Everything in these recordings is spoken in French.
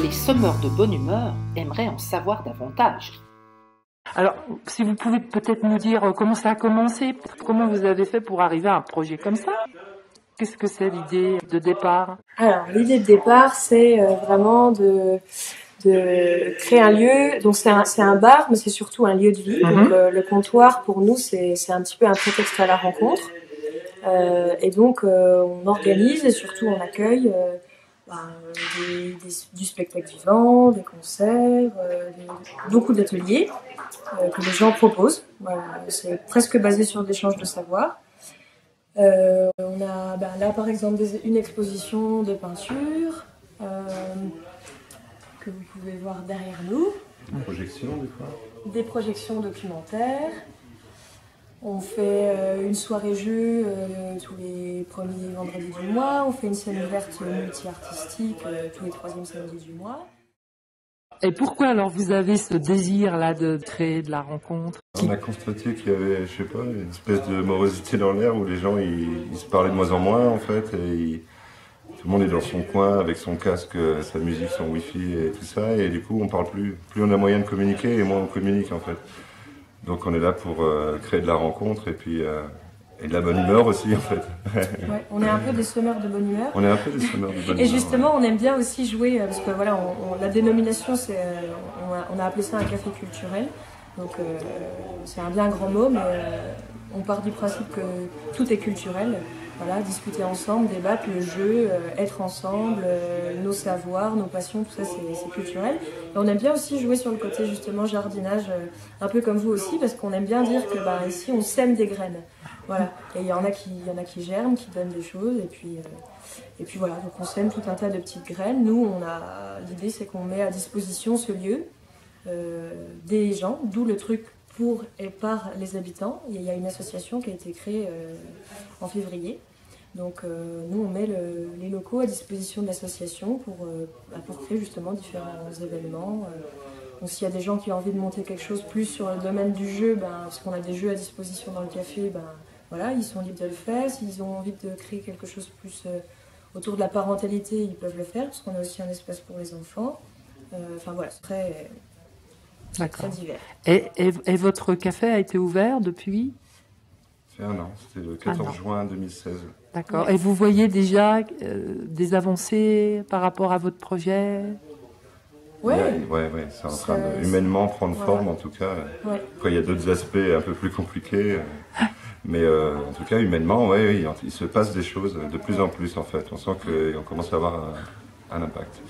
Les sommeurs de bonne humeur aimeraient en savoir davantage. Alors, si vous pouvez peut-être nous dire comment ça a commencé, comment vous avez fait pour arriver à un projet comme ça? Qu'est-ce que c'est l'idée de départ? Alors, l'idée de départ, c'est vraiment de créer un lieu. Donc, c'est un bar, mais c'est surtout un lieu de vie. Donc, le comptoir, pour nous, c'est un petit peu un prétexte à la rencontre. Et donc, on organise et surtout on accueille du spectacle vivant, des concerts, beaucoup d'ateliers que les gens proposent. Voilà, c'est presque basé sur l'échange de savoir. On a là par exemple une exposition de peinture que vous pouvez voir derrière nous. Une projection des fois. Des projections documentaires. On fait une soirée jeu tous les premiers vendredis du mois. On fait une scène ouverte multi-artistique tous les troisièmes samedis du mois. Et pourquoi alors vous avez ce désir-là de créer de la rencontre? On a constaté qu'il y avait, je sais pas, une espèce de morosité dans l'air où les gens ils se parlaient de moins en moins en fait. Et tout le monde est dans son coin avec son casque, sa musique, son wifi et tout ça. Et du coup on parle plus. Plus on a moyen de communiquer et moins on communique en fait. Donc on est là pour créer de la rencontre et puis et de la bonne humeur aussi en fait. Ouais, on est un peu des sommeurs de bonne humeur. On est un peu des sommeurs de bonne humeur. Et justement, on aime bien aussi jouer parce que voilà, la dénomination, c'est on a appelé ça un café culturel. Donc c'est un bien grand mot, mais on part du principe que tout est culturel. Voilà, discuter ensemble, débattre, le jeu, être ensemble, nos savoirs, nos passions, tout ça c'est culturel. Et on aime bien aussi jouer sur le côté justement jardinage, un peu comme vous aussi, parce qu'on aime bien dire que ici on sème des graines. Voilà, et il y en a qui germent, qui donnent des choses, et puis voilà, donc on sème tout un tas de petites graines. Nous, l'idée c'est qu'on met à disposition ce lieu des gens, d'où le truc pour et par les habitants. Il y a une association qui a été créée en février. Donc nous, on met les locaux à disposition de l'association pour créer justement différents événements. Donc s'il y a des gens qui ont envie de monter quelque chose plus sur le domaine du jeu, parce qu'on a des jeux à disposition dans le café, voilà, ils sont libres de le faire. S'ils ont envie de créer quelque chose plus autour de la parentalité, ils peuvent le faire, parce qu'on a aussi un espace pour les enfants. Enfin voilà, c'est très divers. Et votre café a été ouvert depuis? C'est un an, c'était le 14 juin 2016. D'accord. Et vous voyez déjà des avancées par rapport à votre projet? Ouais, c'est en train de humainement prendre forme en tout cas. Ouais. Après, il y a d'autres aspects un peu plus compliqués. Mais en tout cas, humainement, il se passe des choses de plus en plus en fait. On sent qu'on commence à avoir un impact.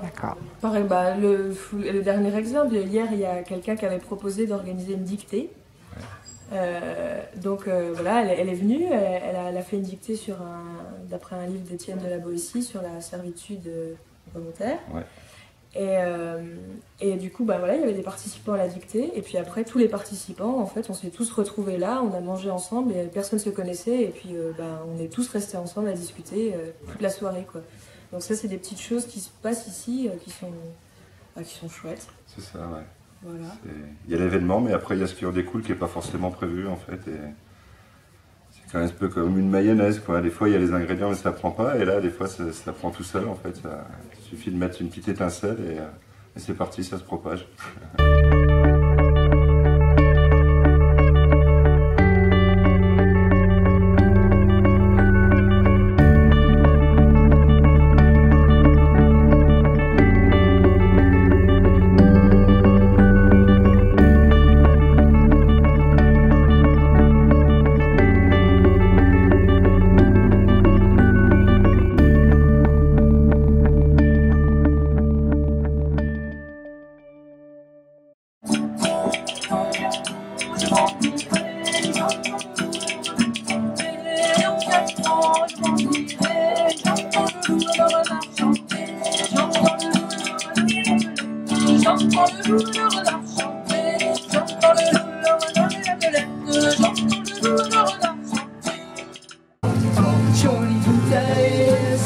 D'accord. Pareil, le dernier exemple, hier, il y a quelqu'un qui avait proposé d'organiser une dictée. Donc voilà, elle est venue, elle a fait une dictée d'après un livre d'Étienne de la Boétie sur la servitude volontaire. Ouais. Et du coup, voilà, il y avait des participants à la dictée, et puis après, tous les participants, en fait, on s'est tous retrouvés là, on a mangé ensemble, et personne ne se connaissait, et puis on est tous restés ensemble à discuter toute la soirée, quoi. Donc ça, c'est des petites choses qui se passent ici, qui sont chouettes. C'est ça, ouais. Voilà. Il y a l'événement, mais après il y a ce qui en découle qui n'est pas forcément prévu en fait. Et c'est quand même un peu comme une mayonnaise, quoi. Des fois il y a les ingrédients mais ça ne prend pas, et là des fois ça prend tout seul en fait. Il suffit de mettre une petite étincelle et c'est parti, ça se propage.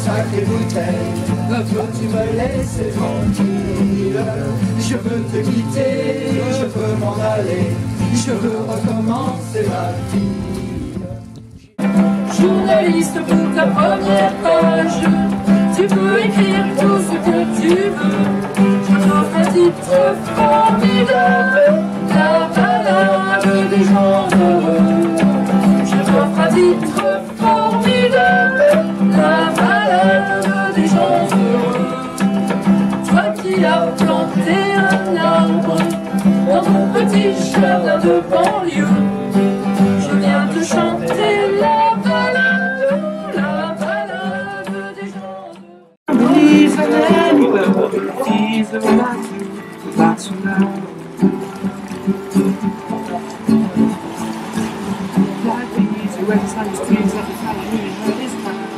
sacrée bouteille, peux-tu me laisser tranquille? Je veux te quitter, je veux m'en aller, je veux recommencer ma vie. Journaliste pour ta première page, tu peux écrire tout ce que tu veux. Je t'offre un titre formidable, la balade des gens heureux. Je t'offre un titre formidable, la balade des gens heureux. Toi qui as planté un arbre dans ton petit jardin de banlieue, je viens te chanter la balade des gens heureux. Please and anywhere, please and that's now. Like these, where the sun streams up the Halloween where this time.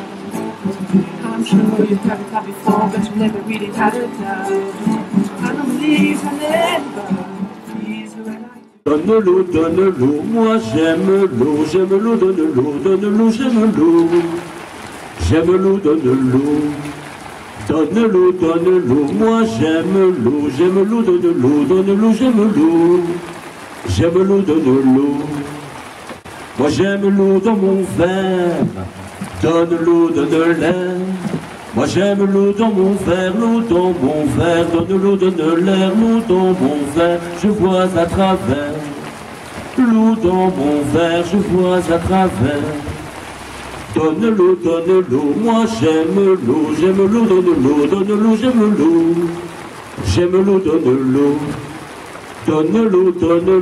I'm sure you've heard that before, but you never really had it now. I don't believe and anywhere, please and Donne l'eau, moi j'aime l'eau, donne l'eau, j'aime l'eau. J'aime l'eau, donne l'eau. Donne l'eau, moi j'aime l'eau, donne l'eau, j'aime l'eau. J'aime l'eau, donne l'eau. Moi j'aime l'eau dans mon verre, donne l'eau, donne l'air. Moi j'aime l'eau dans mon verre, donne l'eau, donne l'air, l'eau dans mon verre, je vois à travers. L'eau dans mon verre, je vois à travers. Donne l'eau, moi j'aime l'eau, donne l'eau, j'aime l'eau. J'aime l'eau, donne l'eau. Donne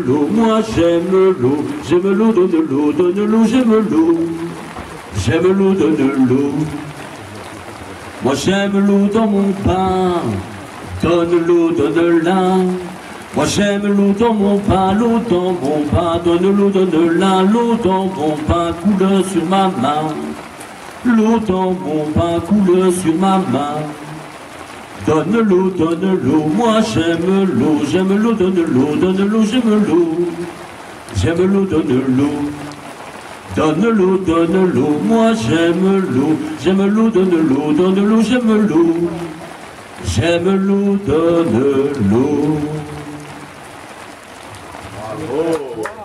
l'eau, moi j'aime l'eau, donne l'eau, j'aime l'eau. J'aime l'eau, donne l'eau. Moi j'aime l'eau dans mon pain, donne l'eau, donne-la. Moi j'aime l'eau dans mon pain, donne l'eau, donne-la. L'eau dans mon pain coule sur ma main. L'eau dans mon pain coule sur ma main. Donne l'eau, moi j'aime l'eau, donne l'eau, j'aime l'eau. J'aime l'eau, donne l'eau. Donne l'eau, moi j'aime l'eau, donne l'eau, j'aime l'eau. J'aime l'eau, donne l'eau. Bravo.